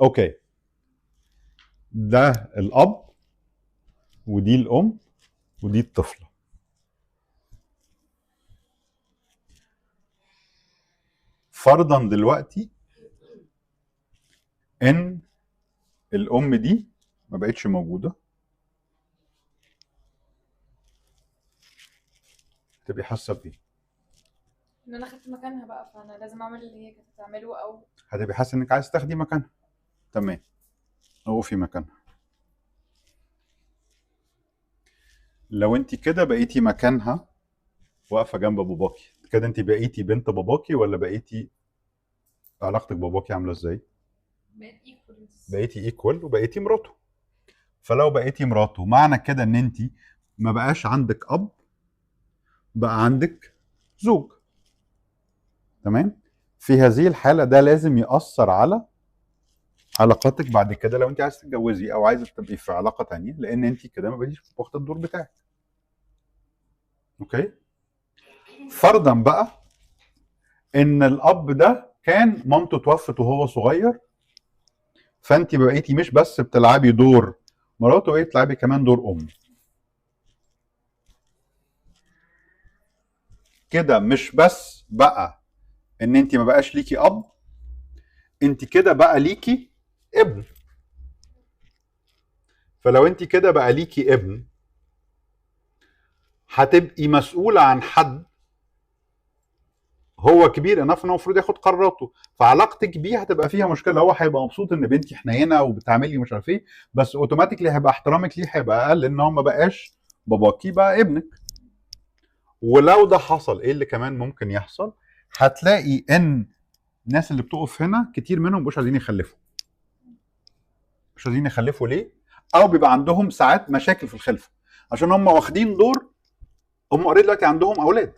اوكي، ده الاب ودي الام ودي الطفله. فرضا دلوقتي ان الام دي ما بقتش موجوده، تبقي حاسه بايه؟ ان انا خدت مكانها بقى، فانا لازم اعمل اللي هي كانت بتعمله او هتبقي حاسه انك عايز تاخدي مكانها. تمام، وقفي مكانها. لو انت كده بقيتي مكانها واقفه جنب باباكي، كده انت بقيتي بنت باباكي ولا بقيتي علاقتك باباكي عامله ازاي؟ بقيتي ايكوال وبقيتي مراته. فلو بقيتي مراته معنى كده ان انت ما بقاش عندك اب، بقى عندك زوج. تمام. في هذه الحاله ده لازم يأثر على علاقاتك بعد كده لو انت عايزه تتجوزي او عايزه تبقي في علاقه تانية، لان انت كده ما بقيتيش واخده الدور بتاعك. اوكي. فرضا بقى ان الاب ده كان مامته توفت وهو صغير، فانت بقيتي مش بس بتلعبي دور مراته، بقيتي تلعبي كمان دور ام. كده مش بس بقى ان انت ما بقاش ليكي اب، انت كده بقى ليكي ابن. فلو انت كده بقى ليكي ابن، هتبقي مسؤولة عن حد هو كبير انف انه المفروض ياخد قراراته، فعلاقتك بيه هتبقى فيها مشكله. هو هيبقى مبسوط ان بنتي حنينه وبتعملي مش عارف ايه، بس اوتوماتيكلي هيبقى احترامك ليه هيبقى اقل، لان هو ما بقاش باباكي، بقى ابنك. ولو ده حصل، ايه اللي كمان ممكن يحصل؟ هتلاقي ان الناس اللي بتقف هنا كتير منهم مش عايزين يخلفوا. مش عايزين يخلفوا ليه؟ او بيبقى عندهم ساعات مشاكل في الخلفه، عشان هم واخدين دور، هم اوريدي دلوقتي عندهم اولاد،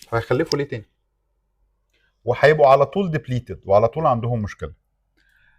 فهيخلفوا ليه تاني؟ وهيبقوا على طول ديبليتد وعلى طول عندهم مشكله.